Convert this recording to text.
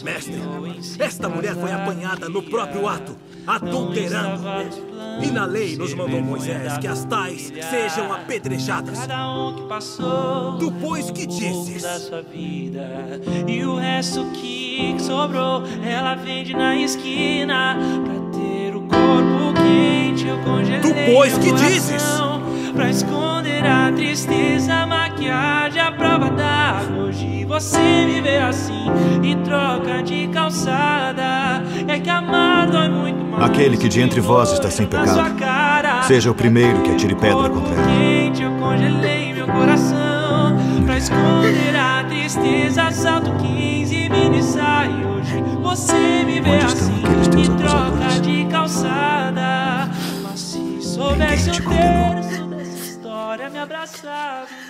Mestre, esta mulher foi apanhada no próprio ato, adulterando. E na lei nos mandou Moisés que as tais sejam apedrejadas. Tu, pois, que dizes? E o resto que sobrou, ela vende na esquina. Pra ter o corpo quente, eu congelei. Tu, pois, que dizes? Pra esconder a tristeza, a maquiagem, a prova d'água. Hoje você me vê assim e troca de calçada. É que amar dói muito mais. Aquele que de entre vós está sem pecado, seja o primeiro que atire pedra contra ela. Eu congelei meu coração pra esconder a tristeza. Salto 15 mini saia. Hoje você me vê assim e troca de calçada. Mas se soubesse o terço dessa história, me abraçava.